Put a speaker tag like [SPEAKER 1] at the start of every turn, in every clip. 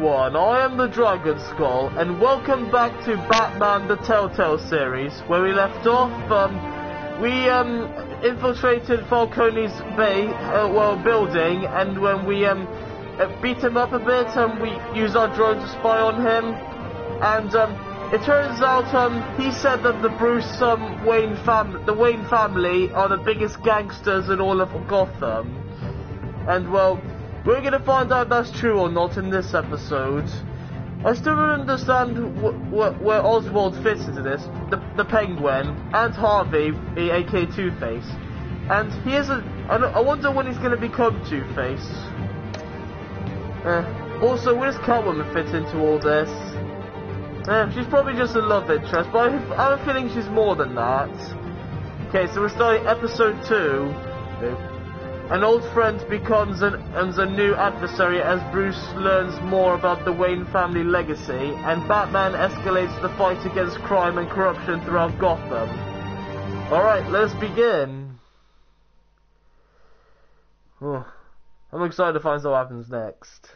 [SPEAKER 1] everyone, I am the Dragon Skull, and welcome back to Batman the Telltale Series, where we left off. We infiltrated Falcone's building, and when we beat him up a bit, and we used our drone to spy on him, and it turns out he said that the Wayne family are the biggest gangsters in all of Gotham, and well, we're gonna find out if that's true or not in this episode. I still don't understand where Oswald fits into this. The Penguin and Harvey, aka Two-Face, and he is I wonder when he's gonna become Two-Face. Also, where does Catwoman fit into all this? She's probably just a love interest, but I have a feeling she's more than that. Okay, so we're starting episode 2. An old friend becomes a new adversary as Bruce learns more about the Wayne family legacy, and Batman escalates the fight against crime and corruption throughout Gotham. Alright, let's begin. Oh, I'm excited to find out what happens next.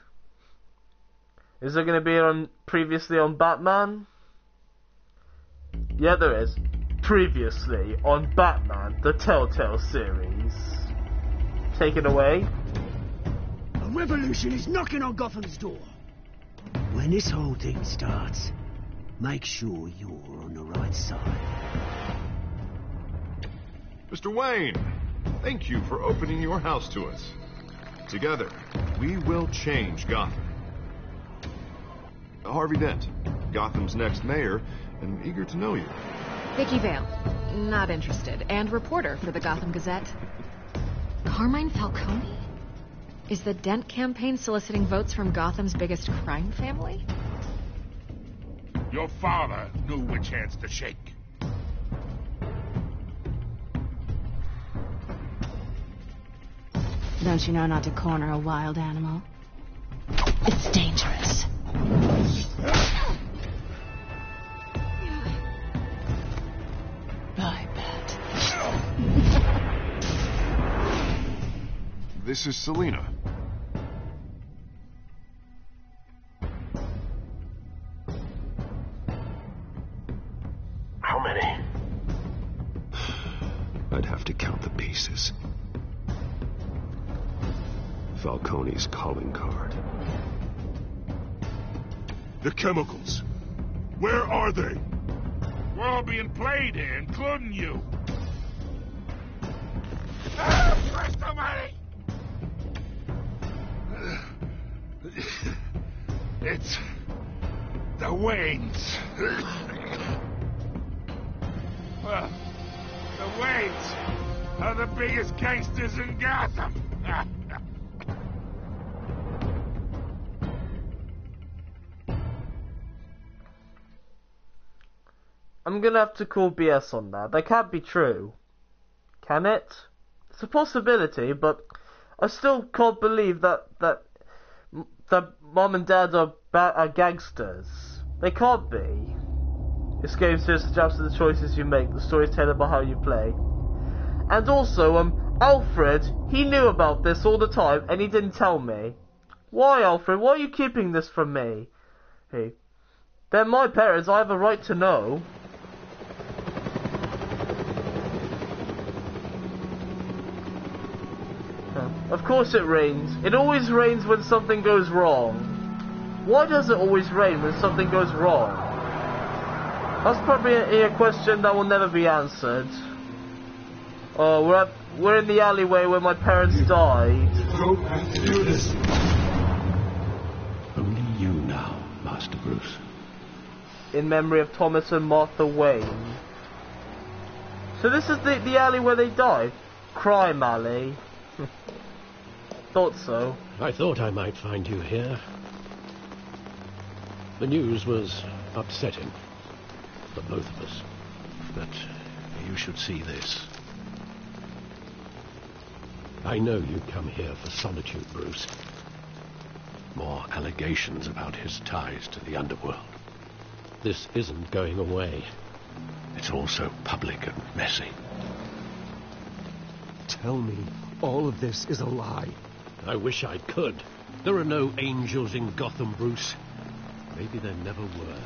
[SPEAKER 1] Is there going to be previously on Batman? Yeah, there is. Previously on Batman, the Telltale Series. Take it away.
[SPEAKER 2] A revolution is knocking on Gotham's door. When this whole thing starts, make sure you're on the right side.
[SPEAKER 3] Mr. Wayne, thank you for opening your house to us. Together, we will change Gotham. Harvey Dent, Gotham's next mayor, and eager to know you.
[SPEAKER 4] Vicky Vale, not interested, and reporter for the Gotham Gazette. Carmine Falcone? Is the Dent campaign soliciting votes from Gotham's biggest crime family?
[SPEAKER 5] Your father knew which hands to shake.
[SPEAKER 6] Don't you know not to corner a wild animal? It's dangerous. I bet.
[SPEAKER 3] This is Selina.
[SPEAKER 7] How many? I'd have to count the pieces. Falcone's calling card.
[SPEAKER 5] The chemicals. Where are they? We're all being played here, including you. Christ almighty! It's the Waynes. The Waynes are the biggest gangsters in Gotham.
[SPEAKER 1] I'm gonna have to call BS on that. That can't be true. Can it? It's a possibility, but I still can't believe that mom and dad are gangsters. They can't be. This game seriously jumps to the choices you make. The story is tailored by how you play. And also, Alfred, he knew about this all the time, and he didn't tell me. Why, Alfred? Why are you keeping this from me? Hey, they're my parents. I have a right to know. Of course it rains. It always rains when something goes wrong. Why does it always rain when something goes wrong? That's probably a question that will never be answered. Oh, we're in the alleyway where my parents died.
[SPEAKER 7] Don't have to do this. Only you now, Master Bruce.
[SPEAKER 1] In memory of Thomas and Martha Wayne. So this is the alley where they died? Crime alley. Thought so.
[SPEAKER 8] I thought I might find you here. The news was upsetting for both of us. But you should see this. I know you come here for solitude, Bruce. More allegations about his ties to the underworld. This isn't going away. It's all so public and messy.
[SPEAKER 9] Tell me all of this is a lie.
[SPEAKER 8] I wish I could. There are no angels in Gotham, Bruce. Maybe there never were.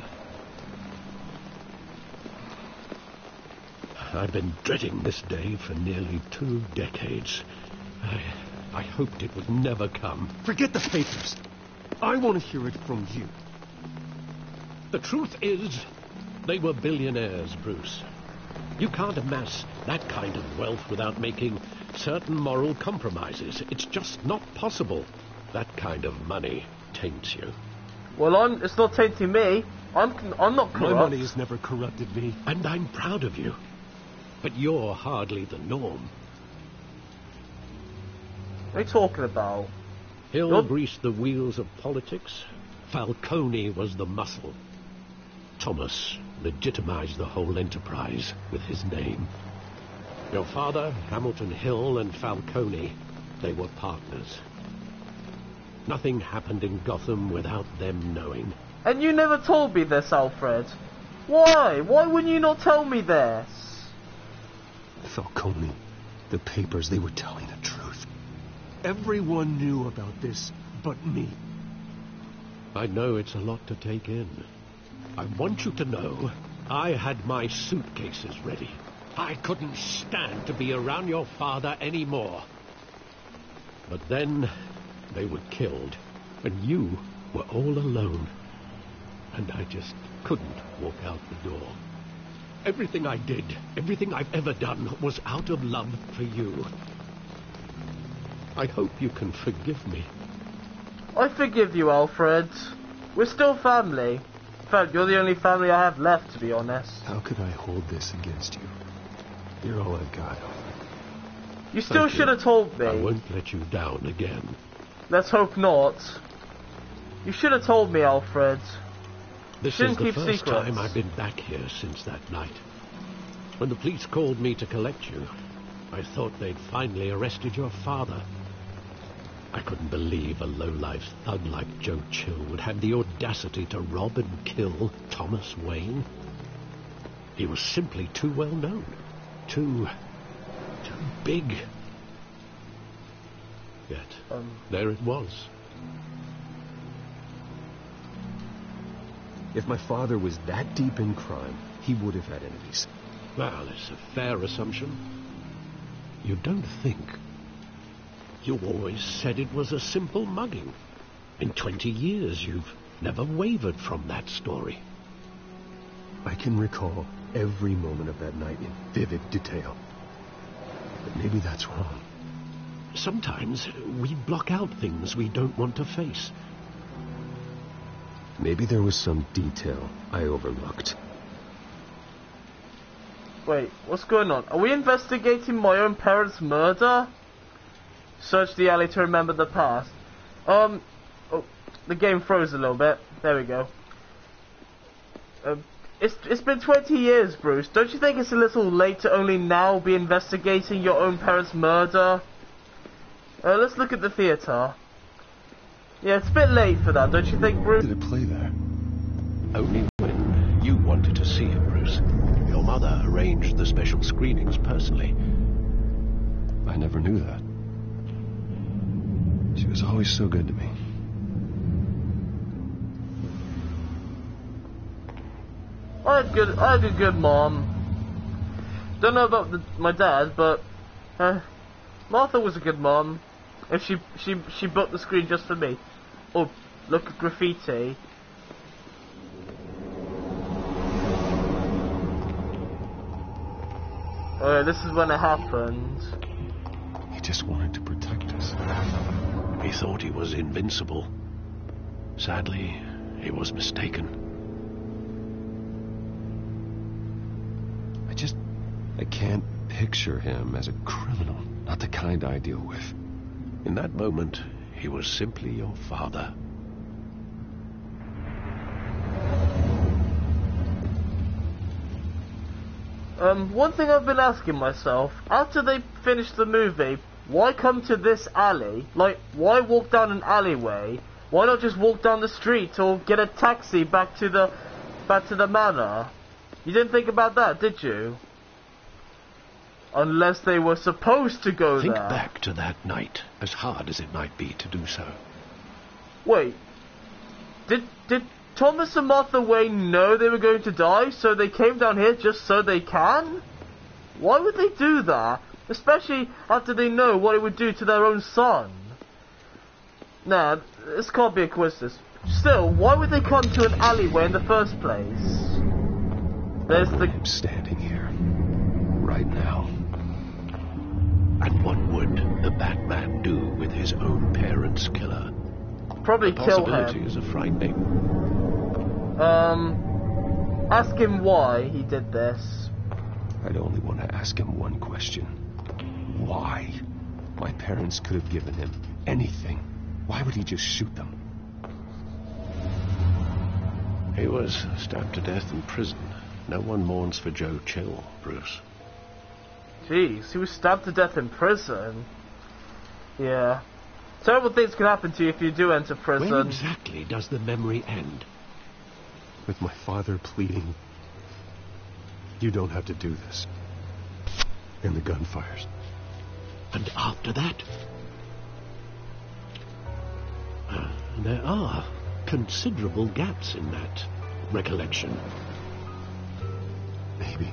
[SPEAKER 8] I've been dreading this day for nearly 2 decades. I hoped it would never come.
[SPEAKER 7] Forget the papers. I want to hear it from you.
[SPEAKER 8] The truth is, they were billionaires, Bruce. You can't amass that kind of wealth without making certain moral compromises. It's just not possible. That kind of money taints you.
[SPEAKER 1] Well, it's not tainting me. I'm not corrupt.
[SPEAKER 7] My money has never corrupted me.
[SPEAKER 8] And I'm proud of you. But you're hardly the norm.
[SPEAKER 1] What are you talking about?
[SPEAKER 8] Hill greased the wheels of politics. Falcone was the muscle. Thomas legitimized the whole enterprise with his name. Your father, Hamilton Hill, and Falcone, they were partners. Nothing happened in Gotham without them knowing.
[SPEAKER 1] And you never told me this, Alfred. Why? Why wouldn't you not tell me this?
[SPEAKER 7] Falcone, the papers, they were telling the truth. Everyone knew about this but me.
[SPEAKER 8] I know it's a lot to take in. I want you to know I had my suitcases ready. I couldn't stand to be around your father anymore. But then they were killed, and you were all alone. And I just couldn't walk out the door. Everything I did, everything I've ever done, was out of love for you. I hope you can forgive me.
[SPEAKER 1] I forgive you, Alfred. We're still family. In fact, you're the only family I have left, to be honest.
[SPEAKER 7] How could I hold this against you? You're all I've got, Alfred.
[SPEAKER 1] You still should have told me.
[SPEAKER 8] I won't let you down again.
[SPEAKER 1] Let's hope not. You should have told me, Alfred.
[SPEAKER 8] This is the first time I've been back here since that night. When the police called me to collect you, I thought they'd finally arrested your father. I couldn't believe a low-life thug like Joe Chill would have the audacity to rob and kill Thomas Wayne. He was simply too well known. Too big. Yet, there it was.
[SPEAKER 7] If my father was that deep in crime, he would have had enemies.
[SPEAKER 8] Well, it's a fair assumption. You don't think. You always said it was a simple mugging. In 20 years, you've never wavered from that story.
[SPEAKER 7] I can recall every moment of that night in vivid detail. But maybe that's wrong.
[SPEAKER 8] Sometimes we block out things we don't want to face.
[SPEAKER 7] Maybe there was some detail I overlooked.
[SPEAKER 1] Wait, what's going on? Are we investigating my own parents' murder? Search the alley to remember the past. Oh, the game froze a little bit. There we go. It's been 20 years, Bruce. Don't you think it's a little late to only now be investigating your own parents' murder? Let's look at the theater. Yeah, it's a bit late for that, don't you think, Bruce?
[SPEAKER 7] Did it play there?
[SPEAKER 8] Only when you wanted to see it, Bruce. Your mother arranged the special screenings personally.
[SPEAKER 7] I never knew that. She was always so good to me.
[SPEAKER 1] I had a good mom. Don't know about my dad, but Martha was a good mom. And she booked the screen just for me. Oh, look at graffiti. Oh, this is when it happened.
[SPEAKER 7] He just wanted to protect us.
[SPEAKER 8] He thought he was invincible. Sadly, he was mistaken.
[SPEAKER 7] I can't picture him as a criminal. Not the kind I deal with.
[SPEAKER 8] In that moment, he was simply your father.
[SPEAKER 1] One thing I've been asking myself, after they finished the movie, why come to this alley? Like, why walk down an alleyway? Why not just walk down the street or get a taxi back to the manor? You didn't think about that, did you? Unless they were supposed to go
[SPEAKER 8] Think
[SPEAKER 1] there.
[SPEAKER 8] back to that night, as hard as it might be to do so.
[SPEAKER 1] Wait. Did Thomas and Martha Wayne know they were going to die, so they came down here just so they can? Why would they do that? Especially after they know what it would do to their own son. Nah, this can't be a coincidence. Still, why would they come to an alleyway in the first place? There's the...
[SPEAKER 7] I'm standing here, right now.
[SPEAKER 8] And what would the Batman do with his own parents' killer?
[SPEAKER 1] Probably
[SPEAKER 8] The
[SPEAKER 1] kill
[SPEAKER 8] possibilities
[SPEAKER 1] him.
[SPEAKER 8] are frightening.
[SPEAKER 1] Ask him why he did this.
[SPEAKER 7] I'd only want to ask him one question. Why? My parents could have given him anything. Why would he just shoot them?
[SPEAKER 8] He was stabbed to death in prison. No one mourns for Joe Chill, Bruce.
[SPEAKER 1] Jeez, he was stabbed to death in prison. Yeah. Terrible things can happen to you if you do enter prison.
[SPEAKER 8] Where exactly does the memory end?
[SPEAKER 7] With my father pleading, you don't have to do this. And the gunfires.
[SPEAKER 8] And after that? There are considerable gaps in that recollection.
[SPEAKER 7] Maybe.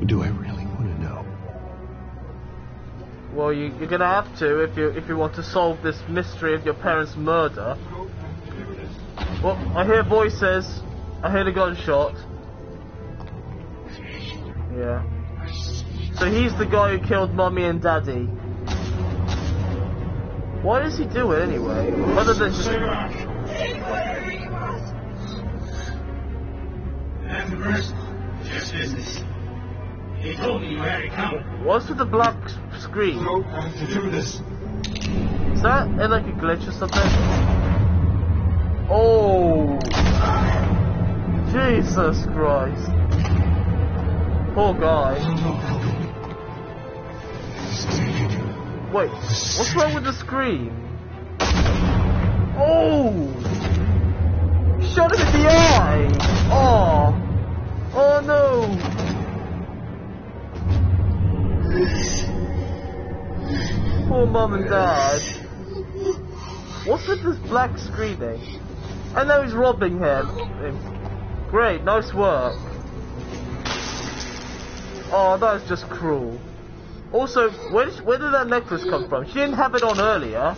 [SPEAKER 7] Do I really want to know?
[SPEAKER 1] Well, you're gonna have to if you want to solve this mystery of your parents' murder. Well, I hear voices. I hear the gunshot. Yeah. So he's the guy who killed Mommy and Daddy. Why does he do it anyway? Other than just...
[SPEAKER 2] That's the first. Just business. He told me you had it coming.
[SPEAKER 1] What's with the black screen?
[SPEAKER 2] Don't have to do this.
[SPEAKER 1] Is that like a glitch or something? Oh! Jesus Christ. Poor guy. Wait, what's wrong with the screen? Oh! Shot him in the eye! Oh! Oh no! Poor mum and dad. What's with this black screening? I know he's robbing him. Great, nice work. Oh, that was just cruel. Also, where did that necklace come from? She didn't have it on earlier.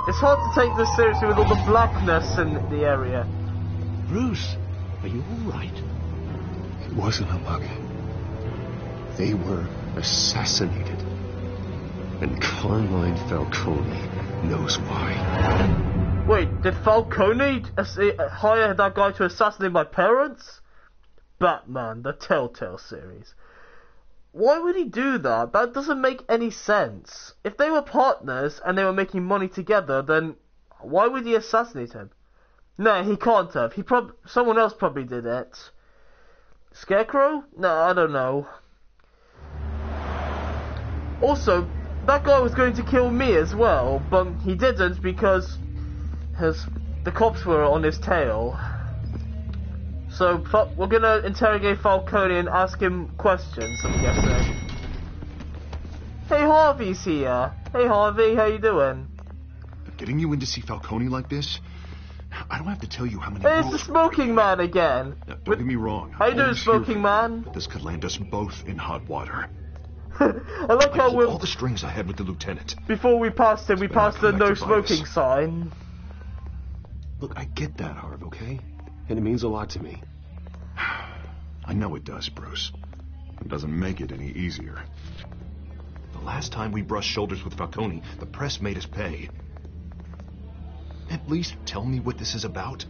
[SPEAKER 1] It's hard to take this seriously with all the blackness in the area.
[SPEAKER 8] Bruce, are you all right?
[SPEAKER 7] It wasn't a bug. They were assassinated. And Carmine Falcone knows why.
[SPEAKER 1] Wait, did Falcone hire that guy to assassinate my parents? Batman, the Telltale Series. Why would he do that? That doesn't make any sense. If they were partners and they were making money together, then why would he assassinate him? No, he can't have. Someone else probably did it. Scarecrow? No, I don't know. Also, that guy was going to kill me as well, but he didn't because the cops were on his tail. So we're gonna interrogate Falcone and ask him questions, I'm guessing. Hey, Harvey's here. Hey, Harvey, how you doing?
[SPEAKER 3] Getting you in to see Falcone like this? I don't have to tell you how many...
[SPEAKER 1] Hey, it's the smoking man again.
[SPEAKER 3] Now, don't get me wrong.
[SPEAKER 1] How you doing,
[SPEAKER 3] always here
[SPEAKER 1] smoking
[SPEAKER 3] for you,
[SPEAKER 1] man?
[SPEAKER 3] But this could land us both in hot water.
[SPEAKER 1] I like how
[SPEAKER 3] all the strings I had with the lieutenant.
[SPEAKER 1] before we passed him, we passed the no smoking sign.
[SPEAKER 7] Look, I get that, Harv, okay? And it means a lot to me.
[SPEAKER 3] I know it does, Bruce. It doesn't make it any easier. The last time we brushed shoulders with Falcone, the press made us pay. At least tell me what this is about.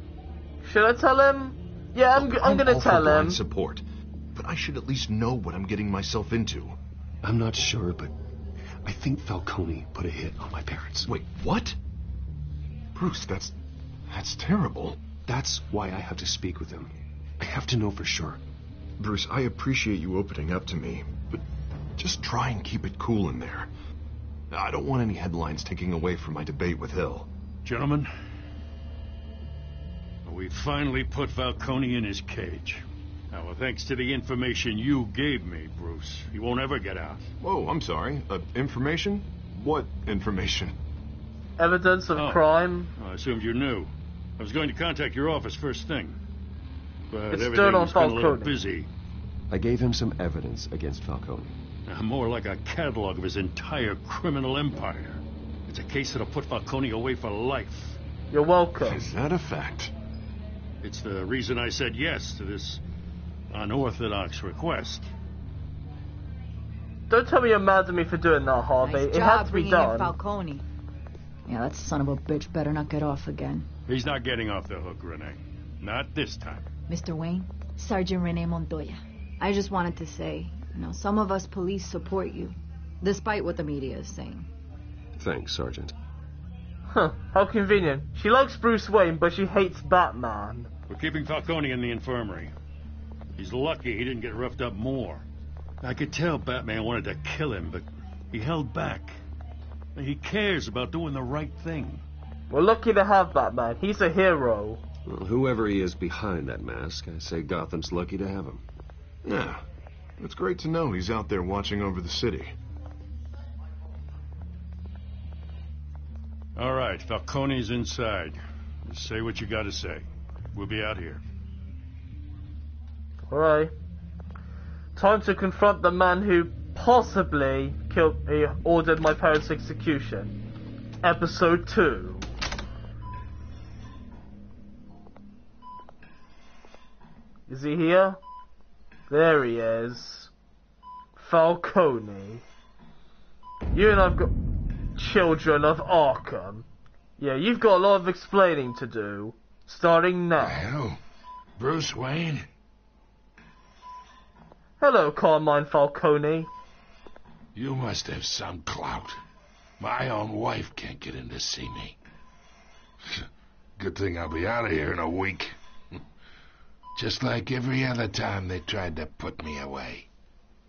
[SPEAKER 1] Should I tell him? Yeah, I'm gonna
[SPEAKER 3] all for
[SPEAKER 1] tell
[SPEAKER 3] blind
[SPEAKER 1] him.
[SPEAKER 3] support, but I should at least know what I'm getting myself into.
[SPEAKER 7] I'm not sure, but I think Falcone put a hit on my parents.
[SPEAKER 3] Wait, what? Bruce, that's terrible.
[SPEAKER 7] That's why I have to speak with him. I have to know for sure.
[SPEAKER 3] Bruce, I appreciate you opening up to me, but just try and keep it cool in there. I don't want any headlines taking away from my debate with Hill.
[SPEAKER 5] Gentlemen, we finally put Falcone in his cage. Now, well, thanks to the information you gave me, Bruce, he won't ever get out.
[SPEAKER 3] Whoa, I'm sorry. Information? What information?
[SPEAKER 1] Evidence of crime.
[SPEAKER 9] I assumed you knew. I was going to contact your office first thing. But
[SPEAKER 1] It's
[SPEAKER 9] everything
[SPEAKER 1] still on
[SPEAKER 9] was kind of a little
[SPEAKER 1] Falcone.
[SPEAKER 9] busy.
[SPEAKER 7] I gave him some evidence against Falcone.
[SPEAKER 9] More like a catalog of his entire criminal empire. It's a case that'll put Falcone away for life.
[SPEAKER 1] You're welcome.
[SPEAKER 3] Is that a fact?
[SPEAKER 9] It's the reason I said yes to this unorthodox request.
[SPEAKER 1] Don't tell me you're mad at me for doing that, Harvey.
[SPEAKER 10] Nice
[SPEAKER 1] It
[SPEAKER 10] job
[SPEAKER 1] had to be
[SPEAKER 10] bringing in
[SPEAKER 1] done.
[SPEAKER 10] Falcone. Yeah, that son of a bitch better not get off again.
[SPEAKER 9] He's not getting off the hook, Renee. Not this time.
[SPEAKER 10] Mr. Wayne, Sergeant Renee Montoya. I just wanted to say, some of us police support you, despite what the media is saying.
[SPEAKER 7] Thanks, Sergeant.
[SPEAKER 1] Huh, how convenient. She likes Bruce Wayne, but she hates Batman.
[SPEAKER 9] We're keeping Falcone in the infirmary. He's lucky he didn't get roughed up more. I could tell Batman wanted to kill him, but he held back. He cares about doing the right thing.
[SPEAKER 1] We're lucky to have Batman. He's a hero.
[SPEAKER 7] Well, whoever he is behind that mask, I say Gotham's lucky to have him.
[SPEAKER 3] Yeah. It's great to know he's out there watching over the city.
[SPEAKER 9] All right, Falcone's inside. Just say what you gotta say. We'll be out here.
[SPEAKER 1] Alright. Time to confront the man who possibly ordered my parents' execution. Episode 2. Is he here? There he is. Falcone. You and I've got children of Arkham. Yeah, you've got a lot of explaining to do. Starting now.
[SPEAKER 5] Well, Bruce Wayne?
[SPEAKER 1] Hello, Carmine Falcone.
[SPEAKER 5] You must have some clout. My own wife can't get in to see me. Good thing I'll be out of here in a week. Just like every other time they tried to put me away.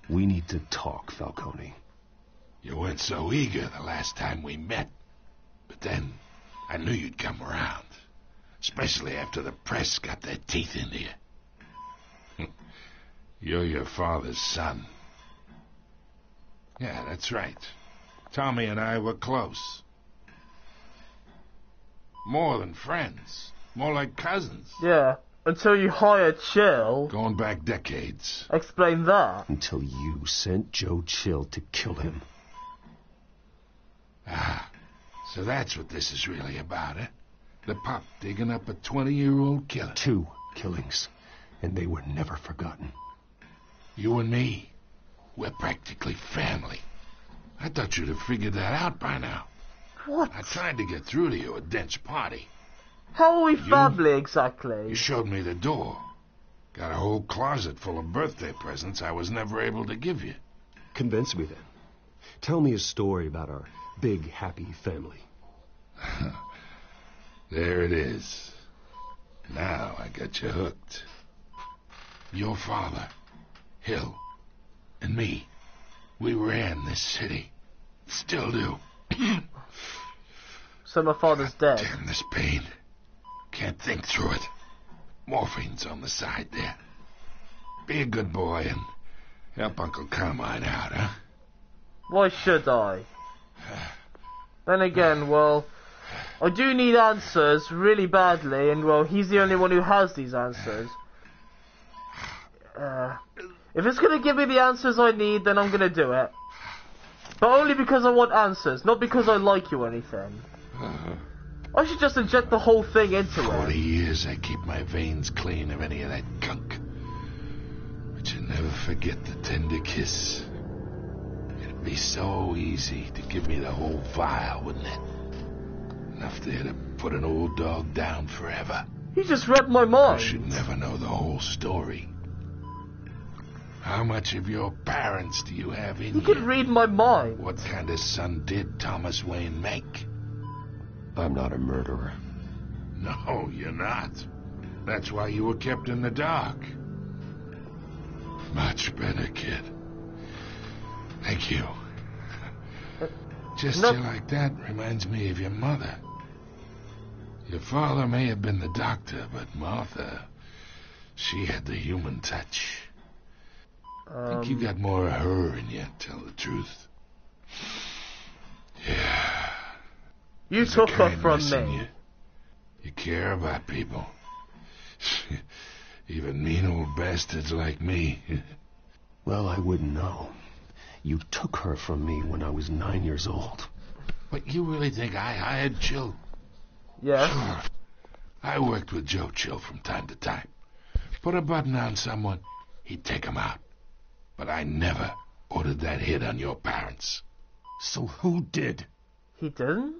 [SPEAKER 7] We need to talk, Falcone.
[SPEAKER 5] You weren't so eager the last time we met. But then, I knew you'd come around. Especially after the press got their teeth into you. You're your father's son. Yeah, that's right. Tommy and I were close. More than friends. More like cousins.
[SPEAKER 1] Yeah, until you hired Chill.
[SPEAKER 5] Going back decades.
[SPEAKER 1] Explain that.
[SPEAKER 7] Until you sent Joe Chill to kill him.
[SPEAKER 5] Ah, so that's what this is really about, eh? The pup digging up a 20-year-old killer.
[SPEAKER 7] 2 killings, and they were never forgotten.
[SPEAKER 5] You and me, we're practically family. I thought you'd have figured that out by now.
[SPEAKER 1] What?
[SPEAKER 5] I tried to get through to you at Dent's party.
[SPEAKER 1] How are we family exactly?
[SPEAKER 5] You showed me the door. Got a whole closet full of birthday presents I was never able to give you.
[SPEAKER 7] Convince me then. Tell me a story about our big, happy family.
[SPEAKER 5] There it is. Now I got you hooked. Your father, Hill, and me, we ran this city. Still do.
[SPEAKER 1] So my father's dead.
[SPEAKER 5] Damn this pain. Can't think through it. Morphine's on the side there. Be a good boy and help Uncle Carmine out, huh?
[SPEAKER 1] Why should I? Then again, well, I do need answers really badly, and well, he's the only one who has these answers. If it's gonna give me the answers I need, then I'm gonna do it. But only because I want answers, not because I like you or anything. I should just inject the whole thing into
[SPEAKER 5] 40
[SPEAKER 1] it.
[SPEAKER 5] years I keep my veins clean of any of that gunk. But you never forget the tender kiss. It'd be so easy to give me the whole vial, wouldn't it? Enough there to put an old dog down forever.
[SPEAKER 1] You just read my
[SPEAKER 5] I
[SPEAKER 1] mind.
[SPEAKER 5] should never know the whole story. How much of your parents do you have in
[SPEAKER 1] You
[SPEAKER 5] you?
[SPEAKER 1] could read my mind.
[SPEAKER 5] What kind of son did Thomas Wayne make?
[SPEAKER 7] I'm not a murderer.
[SPEAKER 5] No, you're not. That's why you were kept in the dark. Much better, kid. Thank you. Gesture like that reminds me of your mother. Your father may have been the doctor, but Martha, she had the human touch. I think you got more of her in you, tell the truth.
[SPEAKER 1] You
[SPEAKER 5] There's
[SPEAKER 1] took
[SPEAKER 5] a
[SPEAKER 1] her
[SPEAKER 5] kindness
[SPEAKER 1] from
[SPEAKER 5] in
[SPEAKER 1] me.
[SPEAKER 5] You. You care about people. Even mean old bastards like me.
[SPEAKER 7] Well, I wouldn't know. You took her from me when I was 9 years old.
[SPEAKER 5] But you really think I hired Chill?
[SPEAKER 1] Yes.
[SPEAKER 5] Sure. I worked with Joe Chill from time to time. Put a button on someone, he'd take him out. But I never ordered that hit on your parents.
[SPEAKER 7] So who did?
[SPEAKER 1] He didn't?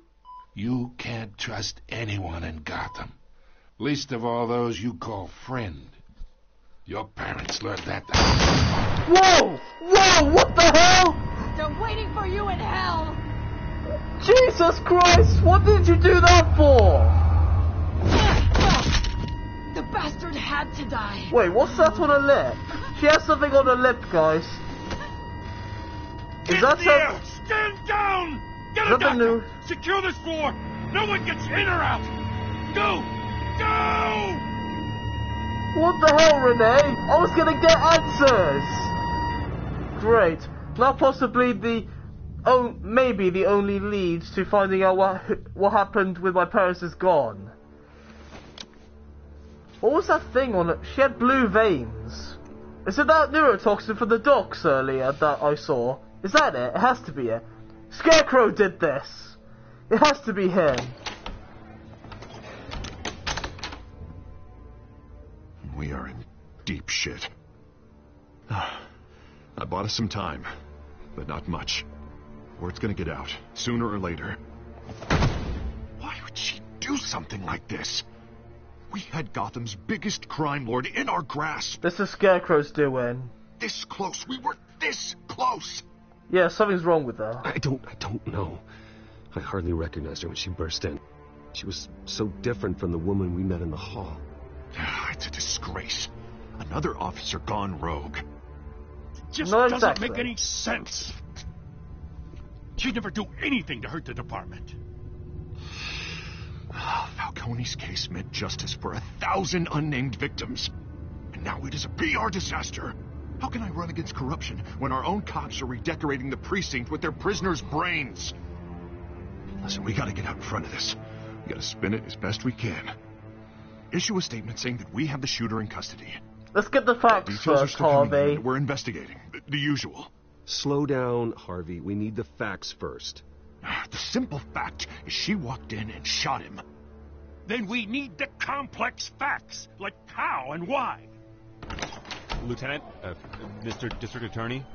[SPEAKER 5] You can't trust anyone in Gotham. Least of all those you call friend. Your parents learned that.
[SPEAKER 1] Whoa! Whoa! What the hell?
[SPEAKER 10] They're waiting for you in hell!
[SPEAKER 1] Jesus Christ! What did you do that for?
[SPEAKER 10] The bastard had to die.
[SPEAKER 1] Wait, what's that on her lip? She has something on her lip, guys. Is that
[SPEAKER 9] there!
[SPEAKER 1] a...
[SPEAKER 9] Stand down! Get
[SPEAKER 1] Is
[SPEAKER 9] a
[SPEAKER 1] that the
[SPEAKER 9] doctor!
[SPEAKER 1] new...
[SPEAKER 9] Secure this floor! No one gets in or out! Go! Go!
[SPEAKER 1] What the hell, Renee? I was gonna get answers! Great. Now possibly the... Oh, maybe the only lead to finding out what happened with my parents is gone. What was that thing on it? She had blue veins. Is it that neurotoxin from the docks earlier that I saw? Is that it? It has to be it. Scarecrow did this. It has to be him.
[SPEAKER 3] We are in deep shit. I bought us some time, but not much. Word's gonna get out, sooner or later. Why would she do something like this? We had Gotham's biggest crime lord in our grasp.
[SPEAKER 1] This is Scarecrow's doing.
[SPEAKER 3] This close. We were this close.
[SPEAKER 1] Yeah, something's wrong with her.
[SPEAKER 7] I don't know. I hardly recognized her when she burst in. She was so different from the woman we met in the hall.
[SPEAKER 3] It's a disgrace. Another officer gone rogue.
[SPEAKER 9] Just
[SPEAKER 1] Not
[SPEAKER 9] doesn't
[SPEAKER 1] exactly.
[SPEAKER 9] make any sense. She'd never do anything to hurt the department.
[SPEAKER 3] Falcone's case meant justice for 1,000 unnamed victims. And now it is a PR disaster. How can I run against corruption when our own cops are redecorating the precinct with their prisoners' brains? Listen, we gotta get out in front of this. We gotta spin it as best we can. Issue a statement saying that we have the shooter in custody.
[SPEAKER 1] Let's get the facts
[SPEAKER 3] Details are
[SPEAKER 1] first,
[SPEAKER 3] still coming in,
[SPEAKER 1] Harvey.
[SPEAKER 3] but we're investigating. The usual.
[SPEAKER 7] Slow down, Harvey. We need the facts first.
[SPEAKER 3] The simple fact is she walked in and shot him.
[SPEAKER 9] Then we need the complex facts, like how and why.
[SPEAKER 11] Lieutenant, Mr. District Attorney,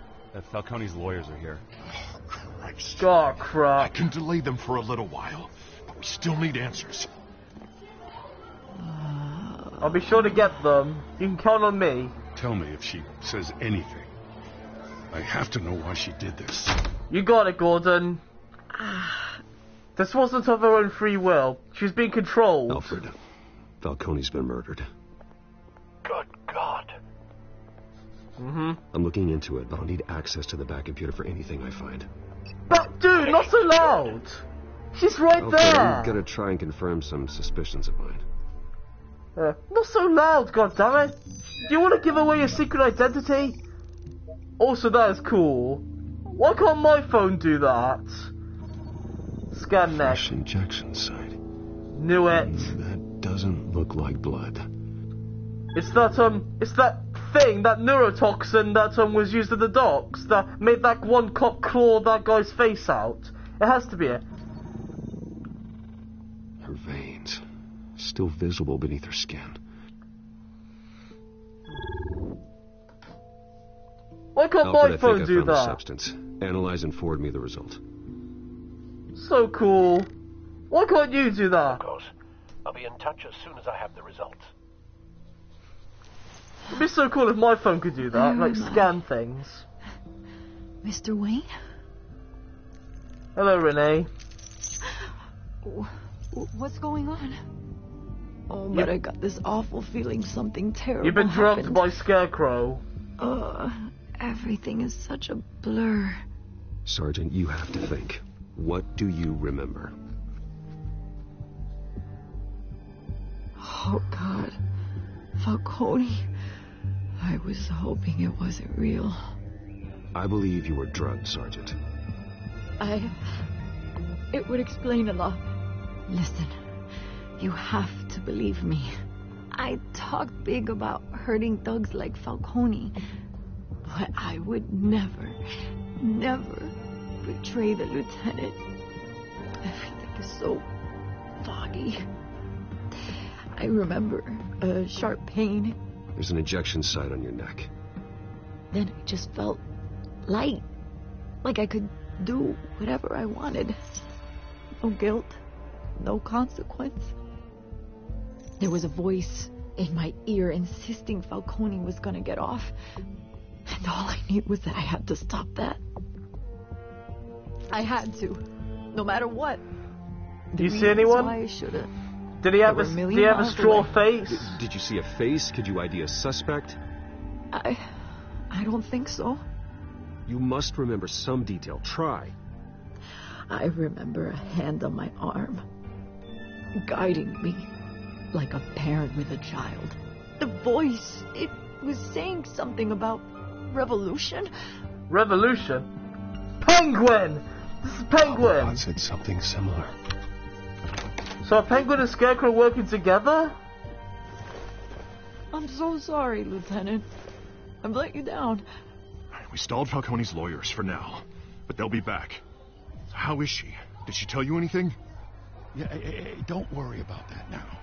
[SPEAKER 11] Falcone's lawyers are here.
[SPEAKER 3] Oh, Christ.
[SPEAKER 1] Oh,
[SPEAKER 3] I
[SPEAKER 1] crap.
[SPEAKER 3] can delay them for a little while, but we still need answers.
[SPEAKER 1] I'll be sure to get them. You can count on me.
[SPEAKER 9] Tell me if she says anything. I have to know why she did this.
[SPEAKER 1] You got it, Gordon. This wasn't of her own free will. She was being controlled.
[SPEAKER 7] Alfred, Falcone's been murdered.
[SPEAKER 8] Good God.
[SPEAKER 7] I'm looking into it, but I'll need access to the back computer for anything I find.
[SPEAKER 1] But, dude, not so loud. She's right
[SPEAKER 7] Okay,
[SPEAKER 1] there.
[SPEAKER 7] I'm gonna try and confirm some suspicions of mine.
[SPEAKER 1] Not so loud, goddammit. Do you want to give away your secret identity? Also, that is cool. Why can't my phone do that? Scan next.
[SPEAKER 7] Fresh injection site.
[SPEAKER 1] Knew it.
[SPEAKER 7] That doesn't look like blood.
[SPEAKER 1] It's that thing, that neurotoxin that was used at the docks that made that one cop claw that guy's face out. It has to be it.
[SPEAKER 7] Her veins, still visible beneath her skin.
[SPEAKER 1] Why can't
[SPEAKER 7] Alfred,
[SPEAKER 1] my
[SPEAKER 7] I
[SPEAKER 1] phone
[SPEAKER 7] think I
[SPEAKER 1] do
[SPEAKER 7] found the
[SPEAKER 1] that?
[SPEAKER 7] substance. Analyze and forward me the result.
[SPEAKER 1] So cool. Why can't you do that?
[SPEAKER 8] Of course. I'll be in touch as soon as I have the results.
[SPEAKER 1] It'd be so cool if my phone could do that, like scan things.
[SPEAKER 10] Mr. Wayne?
[SPEAKER 1] Hello, Renee.
[SPEAKER 10] What's going on? Oh, but I got this awful feeling something terrible
[SPEAKER 1] You've been drugged
[SPEAKER 10] happened.
[SPEAKER 1] by Scarecrow.
[SPEAKER 10] Everything is such a blur.
[SPEAKER 7] Sergeant, you have to think. What do you remember?
[SPEAKER 10] Oh, God. Falcone. I was hoping it wasn't real.
[SPEAKER 7] I believe you were drugged, Sergeant.
[SPEAKER 10] It would explain a lot. Listen, you have to believe me. I talked big about hurting thugs like Falcone, but I would never betray the lieutenant. Everything is so foggy. I remember a sharp pain.
[SPEAKER 7] There's an injection site on your neck.
[SPEAKER 10] Then I just felt light, like I could do whatever I wanted. No guilt, no consequence. There was a voice in my ear insisting Falcone was gonna get off. And all I knew was that I had to stop that. I had to, no matter what.
[SPEAKER 1] Do you see anyone?
[SPEAKER 10] Why I should've.
[SPEAKER 1] Did he have a straw face?
[SPEAKER 7] Did you see a face? Could you ID a suspect?
[SPEAKER 10] I don't think so.
[SPEAKER 7] You must remember some detail. Try.
[SPEAKER 10] I remember a hand on my arm, guiding me like a parent with a child. The voice, it was saying something about revolution.
[SPEAKER 1] Revolution? Penguin! This is Penguin!
[SPEAKER 7] I said something similar.
[SPEAKER 1] So are Penguin and Scarecrow working together?
[SPEAKER 10] I'm so sorry, Lieutenant. I've let you down.
[SPEAKER 3] We stalled Falcone's lawyers for now, but they'll be back. How is she? Did she tell you anything?
[SPEAKER 5] Yeah, hey, don't worry about that now.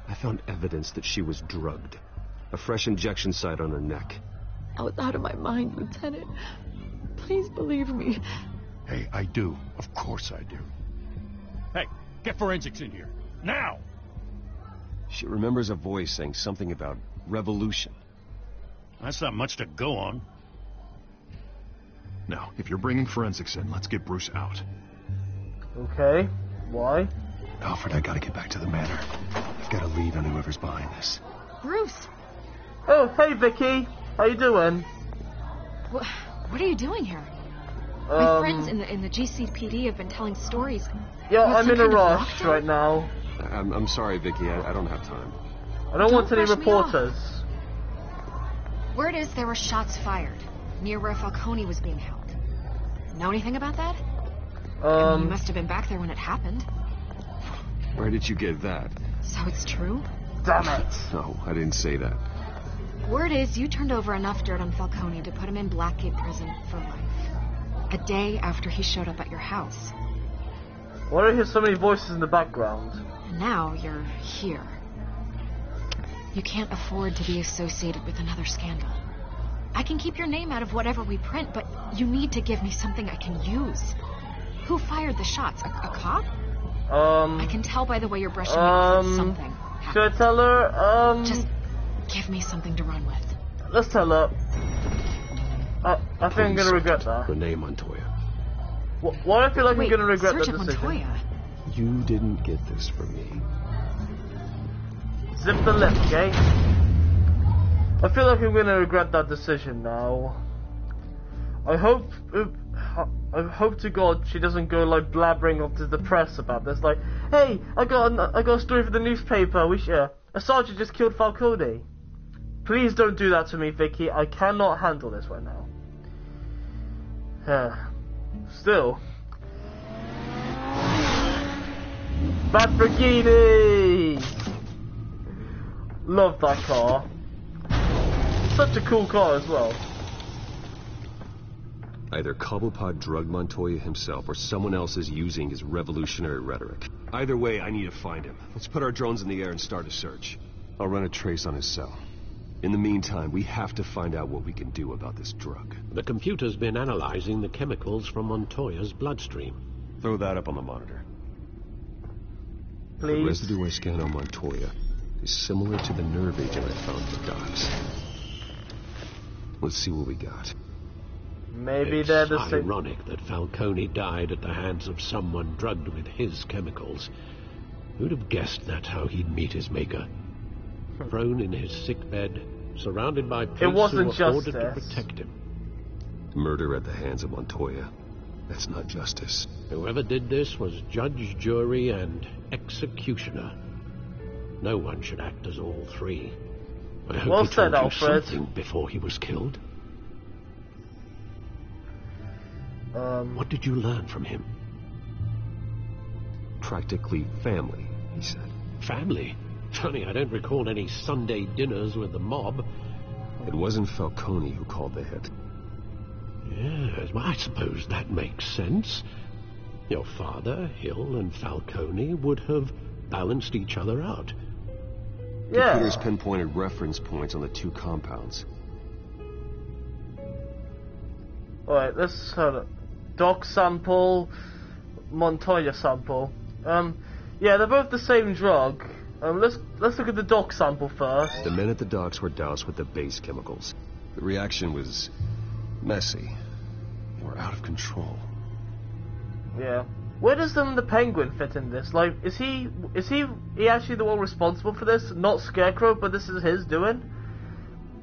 [SPEAKER 7] I found evidence that she was drugged. A fresh injection site on her neck.
[SPEAKER 10] I was out of my mind, Lieutenant. Please believe me.
[SPEAKER 5] Hey, I do. Of course I do.
[SPEAKER 9] Hey, get forensics in here. Now!
[SPEAKER 7] She remembers a voice saying something about revolution.
[SPEAKER 9] That's not much to go on.
[SPEAKER 3] Now, if you're bringing forensics in, let's get Bruce out.
[SPEAKER 1] Okay. Why?
[SPEAKER 7] Alfred, I gotta get back to the manor. I've got a lead on whoever's behind this.
[SPEAKER 4] Bruce!
[SPEAKER 1] Oh, hey, Vicky. How you doing?
[SPEAKER 4] What are you doing here? My friends in the GCPD have been telling stories.
[SPEAKER 1] Yeah, I'm in a rush right now.
[SPEAKER 7] I'm sorry, Vicky. I don't have time.
[SPEAKER 1] I don't want any reporters.
[SPEAKER 4] Word is there were shots fired near where Falcone was being held. Know anything about that? I mean, you must have been back there when it happened.
[SPEAKER 7] Where did you get that?
[SPEAKER 4] So it's true?
[SPEAKER 1] Damn it.
[SPEAKER 7] No, I didn't say that.
[SPEAKER 4] Word is you turned over enough dirt on Falcone to put him in Blackgate Prison for life. A day after he showed up at your house.
[SPEAKER 1] Why do I hear so many voices in the background?
[SPEAKER 4] And now you're here. You can't afford to be associated with another scandal. I can keep your name out of whatever we print, but you need to give me something I can use. Who fired the shots? A cop? I can tell by the way you're brushing me off that something happened.
[SPEAKER 1] Should I tell her?
[SPEAKER 4] Just give me something to run with.
[SPEAKER 1] Let's tell her. I think I'm gonna regret that.
[SPEAKER 7] Renee Montoya.
[SPEAKER 1] Why do I feel like I'm gonna regret that
[SPEAKER 4] Sergeant
[SPEAKER 1] decision?
[SPEAKER 4] Montoya.
[SPEAKER 7] You didn't get this from me.
[SPEAKER 1] Zip the lip, okay? I feel like I'm gonna regret that decision now. I hope to God she doesn't go like blabbering off to the press about this. Like, hey, I got a story for the newspaper. A sergeant just killed Falcone. Please don't do that to me, Vicky. I cannot handle this right now. Still. Lamborghini! Love that car. Such a cool car as well.
[SPEAKER 7] Either Cobblepot drugged Montoya himself or someone else is using his revolutionary rhetoric. Either way, I need to find him. Let's put our drones in the air and start a search. I'll run a trace on his cell. In the meantime, we have to find out what we can do about this drug.
[SPEAKER 8] The computer's been analyzing the chemicals from Montoya's bloodstream.
[SPEAKER 7] Throw that up on the monitor.
[SPEAKER 1] Please.
[SPEAKER 7] The residue I scan on Montoya is similar to the nerve agent I found for Docs. Let's see what we got.
[SPEAKER 1] Maybe they're the
[SPEAKER 8] It's
[SPEAKER 1] same.
[SPEAKER 8] ironic that Falcone died at the hands of someone drugged with his chemicals. Who'd have guessed that's how he'd meet his maker? Thrown in his sickbed, surrounded by police
[SPEAKER 1] wasn't
[SPEAKER 8] who were ordered to
[SPEAKER 1] justice.
[SPEAKER 8] protect him.
[SPEAKER 7] Murder at the hands of Montoya. That's not justice.
[SPEAKER 8] Whoever did this was judge, jury, and executioner. No one should act as all three. I hope
[SPEAKER 1] Well
[SPEAKER 8] he
[SPEAKER 1] said,
[SPEAKER 8] told you
[SPEAKER 1] Alfred.
[SPEAKER 8] something before he was killed. What did you learn from him?
[SPEAKER 7] practically family, he said.
[SPEAKER 8] Family? Funny, I don't recall any Sunday dinners with the mob.
[SPEAKER 7] It wasn't Falcone who called the hit.
[SPEAKER 8] Yes, well, I suppose that makes sense. Your father, Hill, and Falcone would have balanced each other out.
[SPEAKER 1] Yeah.
[SPEAKER 7] Computers pinpointed reference points on the two compounds.
[SPEAKER 1] Alright, let's have a Doc sample, Montoya sample. Yeah, they're both the same drug. Let's look at the Doc sample first.
[SPEAKER 7] The men at the docks were doused with the base chemicals. The reaction was messy. They were out of control.
[SPEAKER 1] Yeah. Where does the Penguin fit in this? Like, is he actually the one responsible for this? Not Scarecrow, but this is his doing?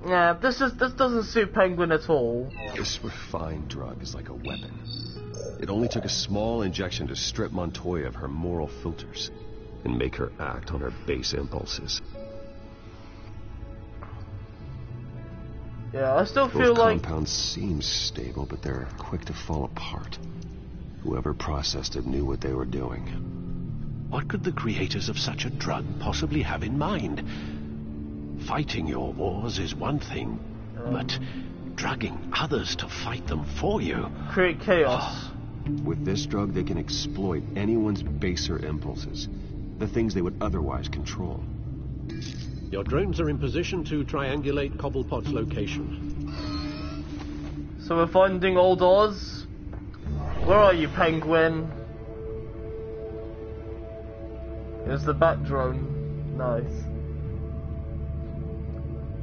[SPEAKER 1] Yeah, this doesn't suit Penguin at all.
[SPEAKER 7] This refined drug is like a weapon. It only took a small injection to strip Montoya of her moral filters and make her act on her base impulses.
[SPEAKER 1] Yeah, I still feel
[SPEAKER 7] Both
[SPEAKER 1] like...
[SPEAKER 7] compounds seem stable, but they're quick to fall apart. Whoever processed it knew what they were doing.
[SPEAKER 8] What could the creators of such a drug possibly have in mind? Fighting your wars is one thing, but drugging others to fight them for you...
[SPEAKER 1] Create chaos.
[SPEAKER 7] With this drug, they can exploit anyone's baser impulses. The things they would otherwise control.
[SPEAKER 8] Your drones are in position to triangulate Cobblepot's location.
[SPEAKER 1] So we're finding Old Oz. Where are you, Penguin? There's the bat drone. Nice.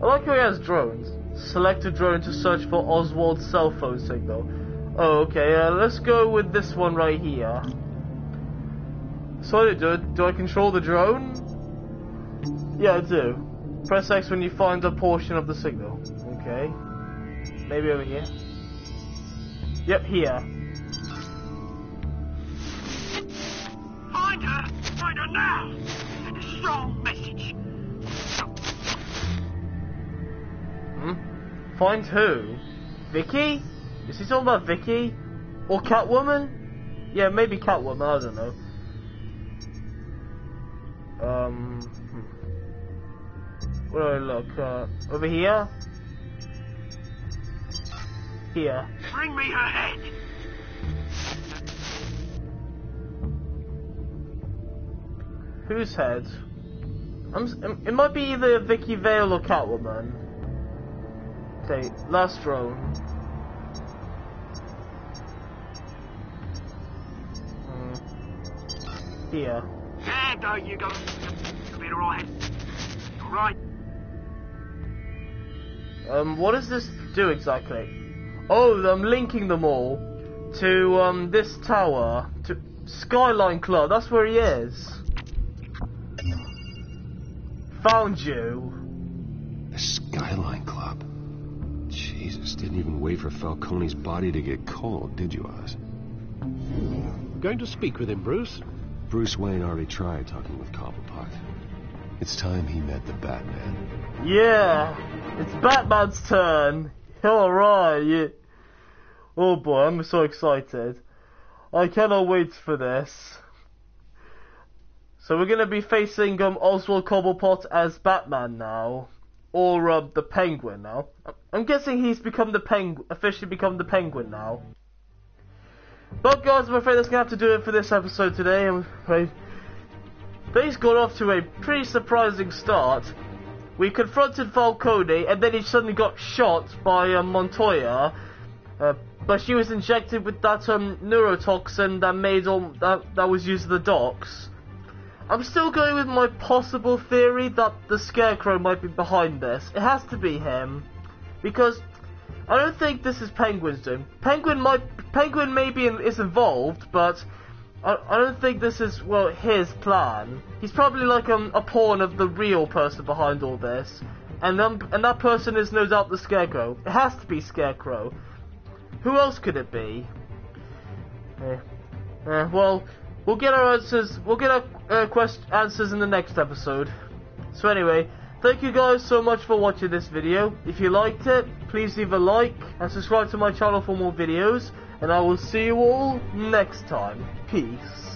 [SPEAKER 1] I like how he has drones. Select a drone to search for Oswald's cell phone signal. Oh, okay, let's go with this one right here. So, do I control the drone? Yeah, I do. Press X when you find a portion of the signal. Okay. Maybe over here. Yep, here.
[SPEAKER 2] Find her! Find her now! Send a strong message.
[SPEAKER 1] Find who? Vicky? Is he talking about Vicky? Or Catwoman? Yeah, maybe Catwoman, I don't know. Where do I look? Over here? Here.
[SPEAKER 2] Bring me her head!
[SPEAKER 1] Whose head? It might be either Vicky Vale or Catwoman. Okay, last drone. Here.
[SPEAKER 2] Yeah, don't you go. Come in, alright. Alright.
[SPEAKER 1] What does this do exactly? Oh, I'm linking them all to, this tower. To Skyline Club, that's where he is. Found you.
[SPEAKER 7] The Skyline Club. Jesus, didn't even wait for Falcone's body to get cold, did you, Oz?
[SPEAKER 8] Going to speak with him, Bruce?
[SPEAKER 7] Bruce Wayne already tried talking with Cobblepot. It's time he met the Batman.
[SPEAKER 1] Yeah, it's Batman's turn. Alright, yeah. Oh boy, I'm so excited. I cannot wait for this. So we're gonna be facing Oswald Cobblepot as Batman now, or the Penguin now. I'm guessing he's become the officially become the Penguin now. But guys, I'm afraid that's gonna have to do it for this episode today. I'm afraid things got off to a pretty surprising start. We confronted Falcone, and then he suddenly got shot by Montoya. But she was injected with that neurotoxin that made that was used at the docks. I'm still going with my possible theory that the Scarecrow might be behind this. It has to be him, because I don't think this is Penguin's doing. Penguin maybe is involved, but I don't think this is, well, his plan. He's probably like a pawn of the real person behind all this, and that person is no doubt the Scarecrow. It has to be Scarecrow. Who else could it be? Well, we'll get our answers. We'll get our answers in the next episode. So anyway, thank you guys so much for watching this video. If you liked it, please leave a like and subscribe to my channel for more videos. And I will see you all next time. Peace.